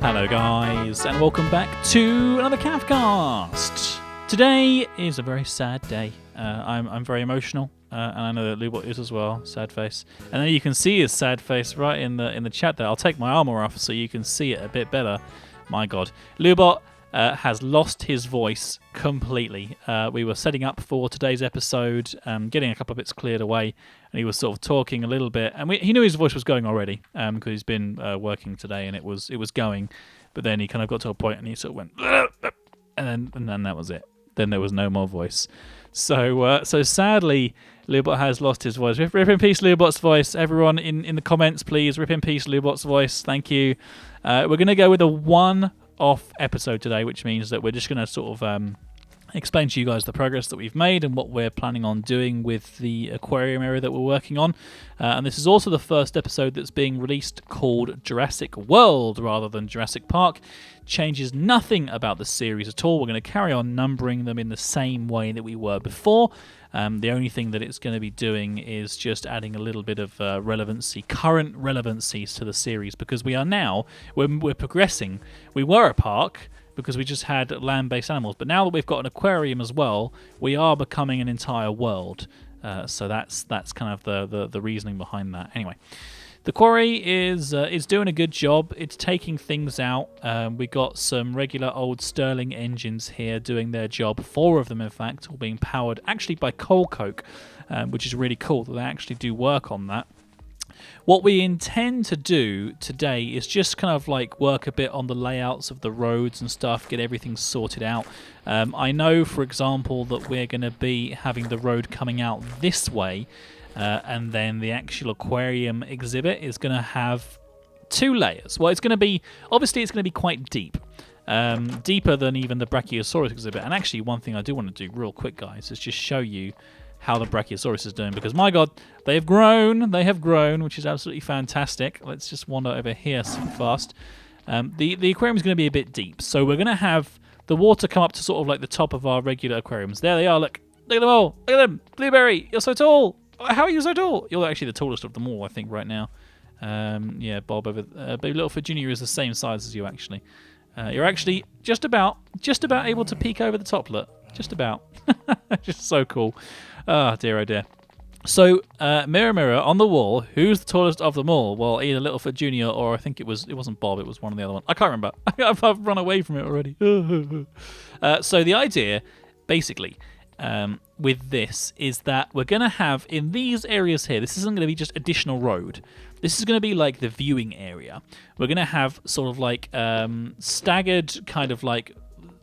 Hello guys, and welcome back to another Cavcast. Today is a very sad day. I'm very emotional, and I know that Lubot is as well. Sad face, and then you can see his sad face right in the chat there. I'll take my armor off so you can see it a bit better. My God, Lubot has lost his voice completely. We were setting up for today's episode, getting a couple of bits cleared away, and he was sort of talking a little bit, and he knew his voice was going already because he's been working today, and it was going, but then he kind of got to a point and he sort of went, and then that was it. Then there was no more voice. So sadly, Lubot has lost his voice. Rip in peace, Lubot's voice. Everyone in the comments, please rip in peace, Lubot's voice. Thank you. We're going to go with a one-off episode today, which means that we're just going to sort of explain to you guys the progress that we've made and what we're planning on doing with the aquarium area that we're working on. And this is also the first episode that's being released called Jurassic World rather than Jurassic Park. Changes nothing about the series at all. We're going to carry on numbering them in the same way that we were before. The only thing that it's going to be doing is just adding a little bit of relevancy, current relevancies to the series, because we're progressing. We were a park because we just had land-based animals, but now that we've got an aquarium as well, we are becoming an entire world. So that's kind of the reasoning behind that. Anyway, the quarry is doing a good job. It's taking things out. We got some regular old Stirling engines here doing their job. 4 of them, in fact, all being powered actually by coal coke, which is really cool that they actually do work on that. What we intend to do today is just kind of like work a bit on the layouts of the roads and stuff, get everything sorted out. I know, for example, that we're going to be having the road coming out this way, and then the actual aquarium exhibit is going to have 2 layers. Well, it's going to be quite deep. Deeper than even the Brachiosaurus exhibit. And actually, one thing I do want to do real quick, guys, is just show you how the Brachiosaurus is doing, because my God, they have grown, which is absolutely fantastic. Let's just wander over here super fast. The aquarium is going to be a bit deep, so we're going to have the water come up to sort of like the top of our regular aquariums. There they are, look at them all, look at them. Blueberry, you're so tall. How are you so tall? You're actually the tallest of them all, I think, right now. Yeah, Bob over Baby Littleford Jr. is the same size as you, actually. You're actually just about able to peek over the top, look. Just about. Just so cool. Oh, dear, oh, dear. So, mirror, mirror on the wall, who's the tallest of them all? Well, either Littleford Jr. or I think it wasn't Bob, it was one of the other ones. I can't remember. I've run away from it already. So the idea, basically, with this is that we're going to have, in these areas here, this isn't going to be just additional road. This is going to be like the viewing area. We're going to have sort of like staggered kind of like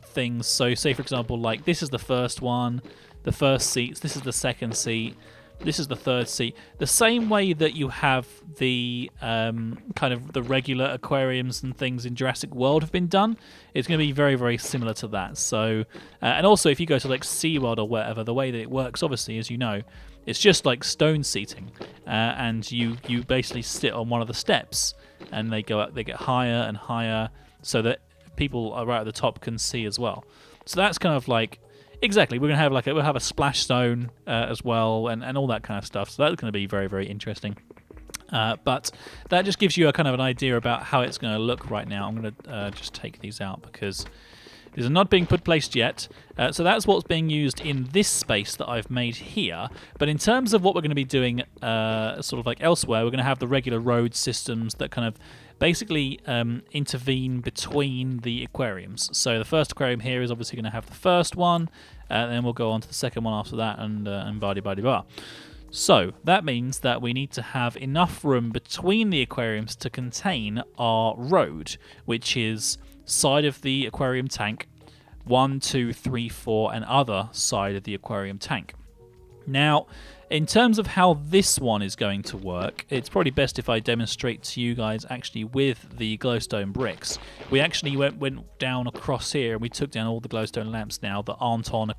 things. So say, for example, like this is the first one, the first seats, this is the second seat, this is the third seat. The same way that you have the kind of the regular aquariums and things in Jurassic World have been done, it's going to be very, very similar to that. So, and also if you go to like SeaWorld or whatever, the way that it works, obviously, as you know, it's just like stone seating, and you basically sit on one of the steps, and they go up, they get higher and higher, so that people right at the top can see as well. So that's kind of like, exactly, we're gonna have like we'll have a splash zone as well, and all that kind of stuff. So that's going to be very, very interesting. But that just gives you a kind of an idea about how it's going to look right now. I'm going to just take these out because these are not being placed yet. So that's what's being used in this space that I've made here. But in terms of what we're going to be doing sort of like elsewhere, we're going to have the regular road systems that kind of basically intervene between the aquariums. So the first aquarium here is obviously going to have the first one, and then we'll go on to the second one after that, and blah-de-blah-de-blah. So that means that we need to have enough room between the aquariums to contain our road, which is side of the aquarium tank, 1, 2, 3, 4, and other side of the aquarium tank. Now, in terms of how this one is going to work, it's probably best if I demonstrate to you guys actually with the glowstone bricks. We actually went down across here and we took down all the glowstone lamps now that aren't on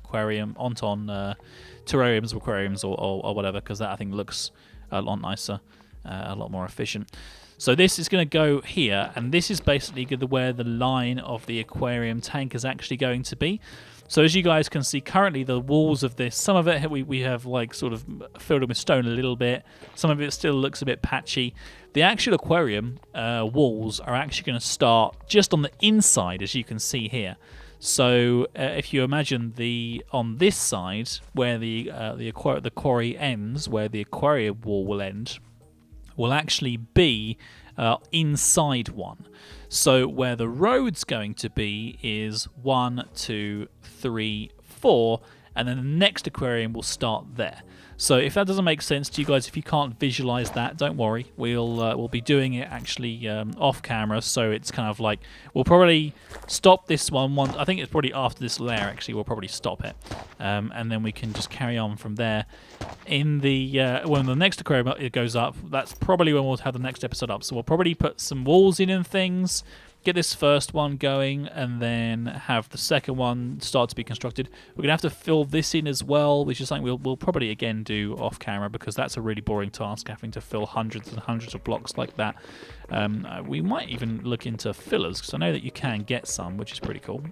terrariums, aquariums, or whatever, because that I think looks a lot nicer, a lot more efficient. So this is going to go here, and this is basically where the line of the aquarium tank is actually going to be. So as you guys can see, currently the walls of this, some of it we have like sort of filled it with stone a little bit. Some of it still looks a bit patchy. The actual aquarium walls are actually going to start just on the inside, as you can see here. So if you imagine on this side where the quarry ends, where the aquarium wall will end, will actually be inside one. So where the road's going to be is 1, 2, 3, 4, and then the next aquarium will start there. So if that doesn't make sense to you guys, if you can't visualize that, don't worry. We'll be doing it actually off camera, so it's kind of like we'll probably stop this one. I think it's probably after this layer. Actually, we'll probably stop it, and then we can just carry on from there. In the when the next aquarium goes up, that's probably when we'll have the next episode up. So we'll probably put some walls in and things. Get this first one going, and then have the second one start to be constructed. We're going to have to fill this in as well, which is something we'll probably again do off camera, because that's a really boring task, having to fill hundreds and hundreds of blocks like that. We might even look into fillers, because I know that you can get some, which is pretty cool.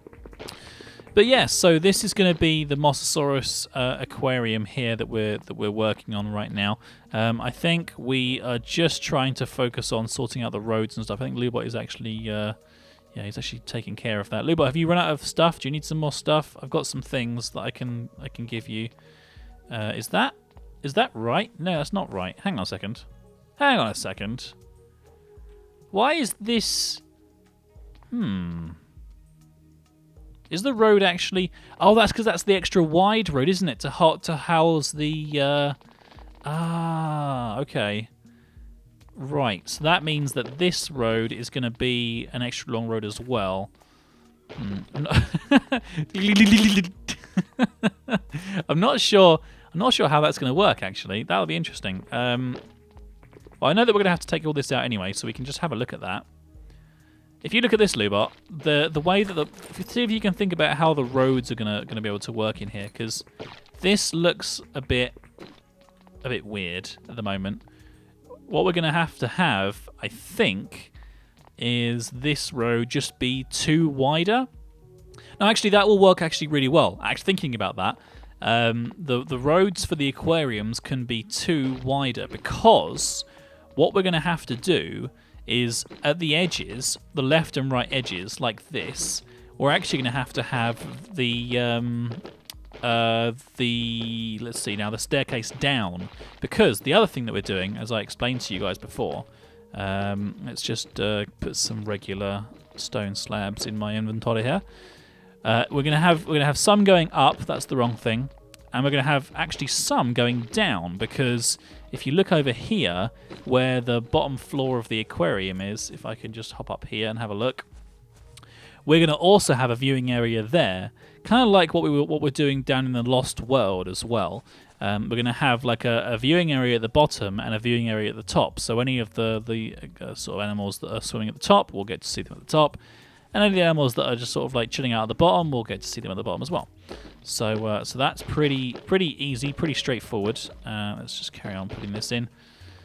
But yeah, so this is going to be the Mosasaurus aquarium here that we're working on right now. I think we are just trying to focus on sorting out the roads and stuff. I think Lubot is actually, he's actually taking care of that. Lubot, have you run out of stuff? Do you need some more stuff? I've got some things that I can give you. Is that right? No, that's not right. Hang on a second. Hang on a second. Why is this? Is the road actually... Oh, that's because that's the extra wide road, isn't it? To house the... okay. Right, so that means that this road is going to be an extra long road as well. I'm not sure how that's going to work, actually. That'll be interesting. Well, I know that we're going to have to take all this out anyway, so we can just have a look at that. If you look at this, Lubot, the way that see if you can think about how the roads are gonna be able to work in here, because this looks a bit weird at the moment. What we're gonna have to have, I think, is this road just be 2 wider. Now, actually, that will work actually really well. Actually, thinking about that, the roads for the aquariums can be 2 wider, because what we're gonna have to do is at the edges, the left and right edges, like this, we're actually going to have the let's see now, the staircase down, because the other thing that we're doing, as I explained to you guys before, let's just put some regular stone slabs in my inventory here. We're gonna have some going up. That's the wrong thing. And we're going to have actually some going down, because if you look over here where the bottom floor of the aquarium is, if I can just hop up here and have a look, we're going to also have a viewing area there, kind of like what we're doing down in the Lost World as well. We're going to have like a viewing area at the bottom and a viewing area at the top. So any of the sort of animals that are swimming at the top, we'll get to see them at the top. And any of the animals that are just sort of like chilling out at the bottom, we'll get to see them at the bottom as well. So so that's pretty easy, pretty straightforward. Let's just carry on putting this in.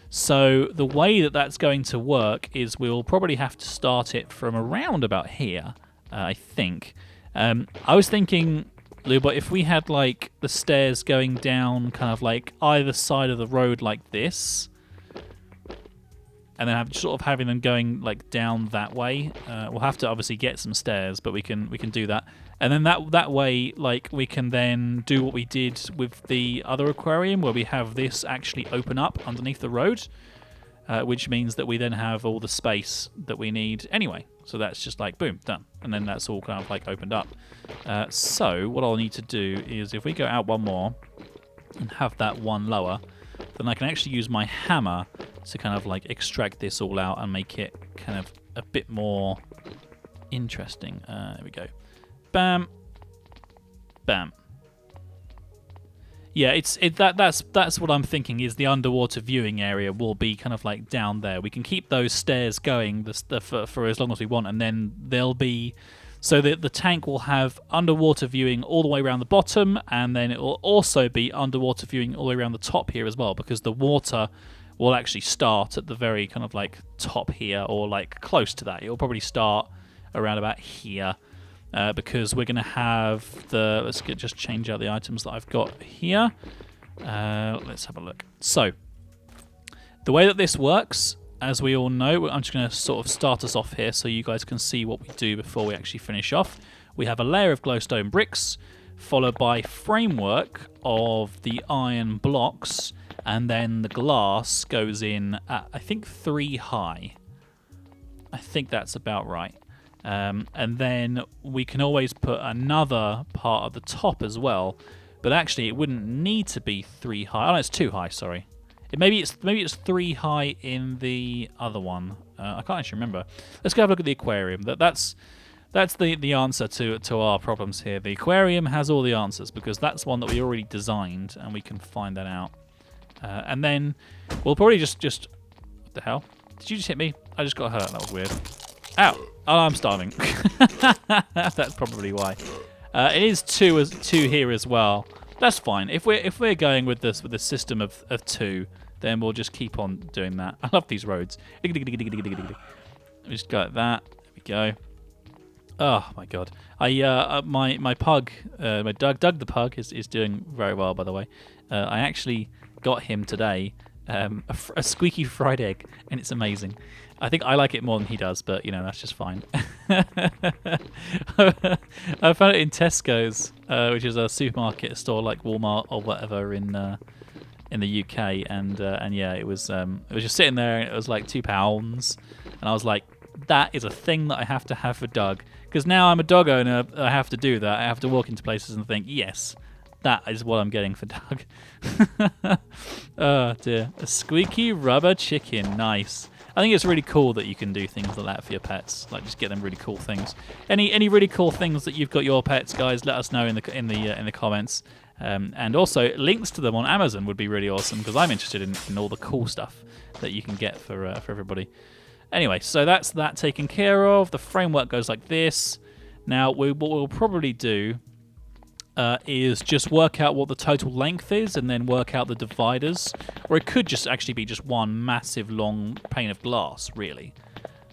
So the way that that's going to work is we'll probably have to start it from around about here, I think. I was thinking, Lubot, if we had like the stairs going down kind of like either side of the road like this, and then sort of having them going like down that way. We'll have to obviously get some stairs, but we can do that. And then that way, like, we can then do what we did with the other aquarium, where we have this actually open up underneath the road, which means that we then have all the space that we need anyway. So that's just like, boom, done. And then that's all kind of like opened up. So what I'll need to do is, if we go out one more and have that one lower, then I can actually use my hammer to kind of like extract this all out and make it kind of a bit more interesting. There we go. Bam. Bam. Yeah, that's what I'm thinking, is the underwater viewing area will be kind of like down there. We can keep those stairs going for as long as we want, and then they'll be... So the tank will have underwater viewing all the way around the bottom, and then it will also be underwater viewing all the way around the top here as well, because the water will actually start at the very kind of like top here, or like close to that. It will probably start around about here. because we're going to have the... just change out the items that I've got here. Let's have a look. So, the way that this works, as we all know, I'm just going to sort of start us off here so you guys can see what we do before we actually finish off. We have a layer of glowstone bricks, followed by framework of the iron blocks, and then the glass goes in at, I think, 3 high. I think that's about right. And then we can always put another part at the top as well, but actually it wouldn't need to be 3 high. Oh, no, it's 2 high, sorry. Maybe it's 3 high in the other one. I can't actually remember. Let's go have a look at the aquarium. That's the answer to our problems here. The aquarium has all the answers because that's one that we already designed, and we can find that out. And then we'll probably just what the hell? Did you just hit me? I just got hurt. That was weird. Ow! Oh, I'm starving. That's probably why. It is two here as well. That's fine. If we're going with this with the system of 2, then we'll just keep on doing that. I love these roads. We just go like that. There we go. Oh my god. My pug, my Doug the pug is doing very well, by the way. I actually got him today a squeaky fried egg, and it's amazing. I think I like it more than he does, but you know, that's just fine. I found it in Tesco's, which is a supermarket store like Walmart or whatever in the UK, and yeah, it was just sitting there, and it was like £2, and I was like, that is a thing that I have to have for Doug, because now I'm a dog owner. I have to do that. I have to walk into places and think, yes, that is what I'm getting for Doug. Oh dear, a squeaky rubber chicken, nice. I think it's really cool that you can do things like that for your pets, like just get them really cool things. Any really cool things that you've got your pets, guys? Let us know in the comments. And also links to them on Amazon would be really awesome, because I'm interested in all the cool stuff that you can get for everybody. Anyway, so that's that taken care of. The framework goes like this. Now, what we'll probably do is just work out what the total length is, and then work out the dividers. Or it could just actually be just one massive long pane of glass, really.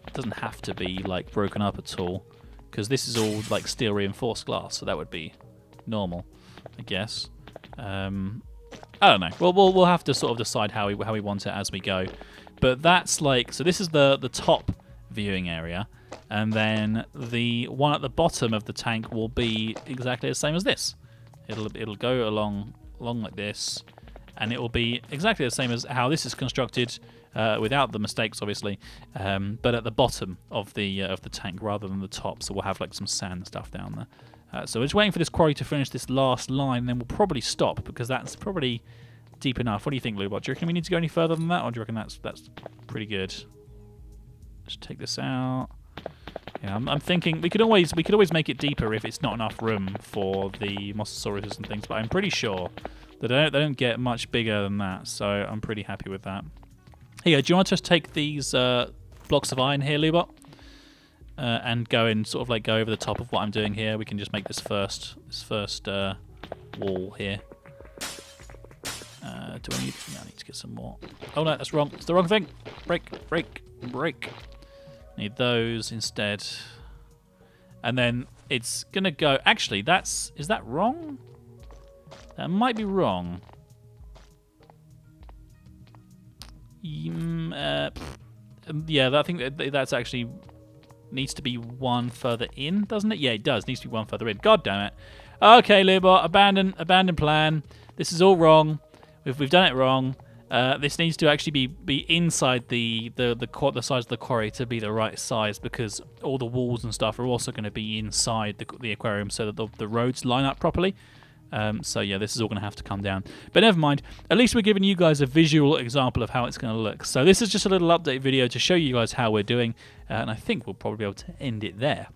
It doesn't have to be like broken up at all, because this is all like steel reinforced glass, so that would be normal, I guess. I don't know. We'll have to sort of decide how we want it as we go. But that's like, so this is the top viewing area, and then the one at the bottom of the tank will be exactly the same as this. It'll go along like this, and it will be exactly the same as how this is constructed, without the mistakes, obviously, but at the bottom of the tank rather than the top. So we'll have like some sand and stuff down there. So we're just waiting for this quarry to finish this last line, and then we'll probably stop, because that's probably deep enough. What do you think, Lubot? Do you reckon we need to go any further than that, or do you reckon that's pretty good? Just take this out. Yeah, I'm thinking we could always make it deeper if it's not enough room for the Mosasaurus and things, but I'm pretty sure that they don't get much bigger than that, so I'm pretty happy with that. Here, do you want to just take these blocks of iron here, Lubot, and go and sort of like go over the top of what I'm doing here? We can just make this first wall here. Do I need? No, I need to get some more. Oh no, that's wrong. It's the wrong thing. Break. Need those instead. And then it's gonna go. Actually, is that wrong? That might be wrong. Yeah, I think that's actually needs to be one further in, doesn't it? Yeah, it does. Needs to be one further in. God damn it. Okay, Lubot, abandon plan. This is all wrong. We've done it wrong. This needs to actually be inside the size of the quarry to be the right size, because all the walls and stuff are also going to be inside the aquarium, so that the roads line up properly. So yeah, this is all going to have to come down. But never mind. At least we're giving you guys a visual example of how it's going to look. So this is just a little update video to show you guys how we're doing, and I think we'll probably be able to end it there.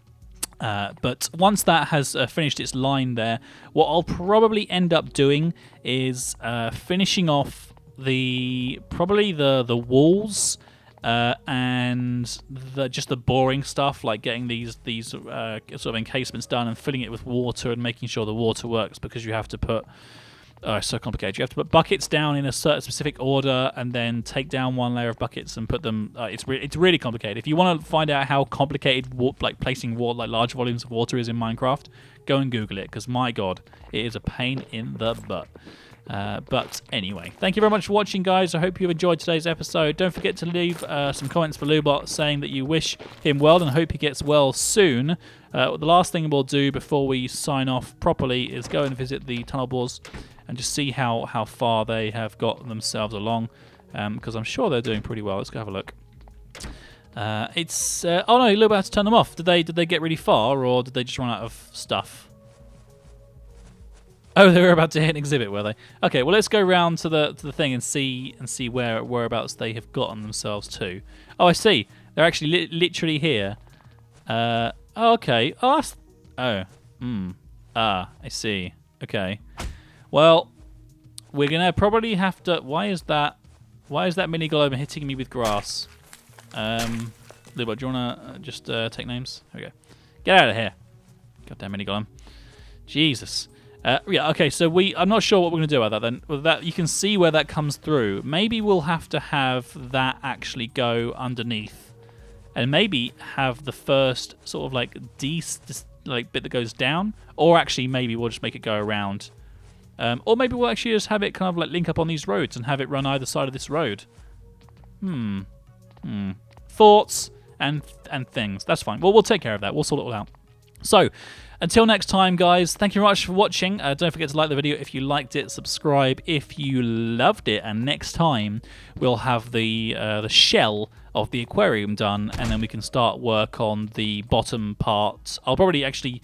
But once that has finished its line there, what I'll probably end up doing is finishing off probably the walls and just the boring stuff, like getting these sort of encasements done and filling it with water and making sure the water works, because you have to put Oh, it's so complicated. You have to put buckets down in a certain specific order, and then take down one layer of buckets and put them. It's really complicated. If you want to find out how complicated placing water, like large volumes of water, is in Minecraft, go and Google it, because my God, it is a pain in the butt. But anyway, thank you very much for watching, guys. I hope you enjoyed today's episode. Don't forget to leave some comments for Lubot saying that you wish him well and hope he gets well soon. The last thing we'll do before we sign off properly is go and visit the tunnel bores and just see how far they have got themselves along, because I'm sure they're doing pretty well. Let's go have a look. Oh no, Lubot had to turn them off. Did they get really far, or did they just run out of stuff? Oh, they were about to hit an exhibit, were they? Okay, well, let's go round to the thing and see whereabouts they have gotten themselves to. Oh, I see. They're actually literally here. Oh, okay. Oh, I see. Okay. Well, we're gonna probably have to. Why is that mini golem hitting me with grass? Lubot, do you wanna just take names? Here we go. Get out of here. Goddamn mini golem. Jesus. Yeah, okay, so I'm not sure what we're going to do about that then. With that, you can see where that comes through. Maybe we'll have to have that actually go underneath. And maybe have the first sort of like bit that goes down. Or actually, maybe we'll just make it go around. Or maybe we'll actually just have it kind of like link up on these roads and have it run either side of this road. Thoughts and things. That's fine. Well, we'll take care of that. We'll sort it all out. So, until next time, guys, thank you very much for watching. Don't forget to like the video if you liked it, subscribe if you loved it, and next time we'll have the shell of the aquarium done, and then we can start work on the bottom part. I'll probably actually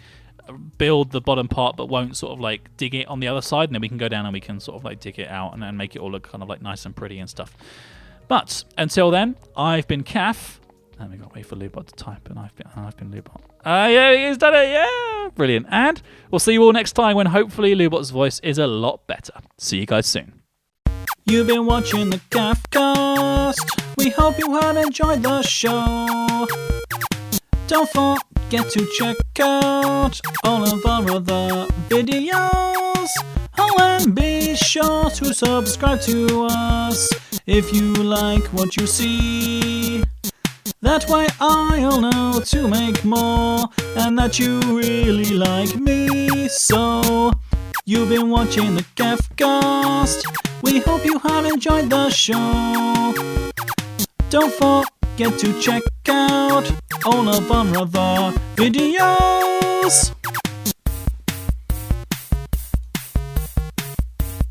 build the bottom part, but won't sort of like dig it on the other side, and then we can go down and we can sort of like dig it out and then make it all look kind of like nice and pretty and stuff. But until then, I've been Caf. And we got to wait for Lubot to type, and I've been Lubot. Yeah, he's done it, yeah! Brilliant. And we'll see you all next time when hopefully Lubot's voice is a lot better. See you guys soon. You've been watching the Cafcast. We hope you have enjoyed the show. Don't forget to check out all of our other videos. Oh, and be sure to subscribe to us if you like what you see. That way I'll know to make more, and that you really like me. So, you've been watching the Cafcast. We hope you have enjoyed the show. Don't forget to check out all of our other videos.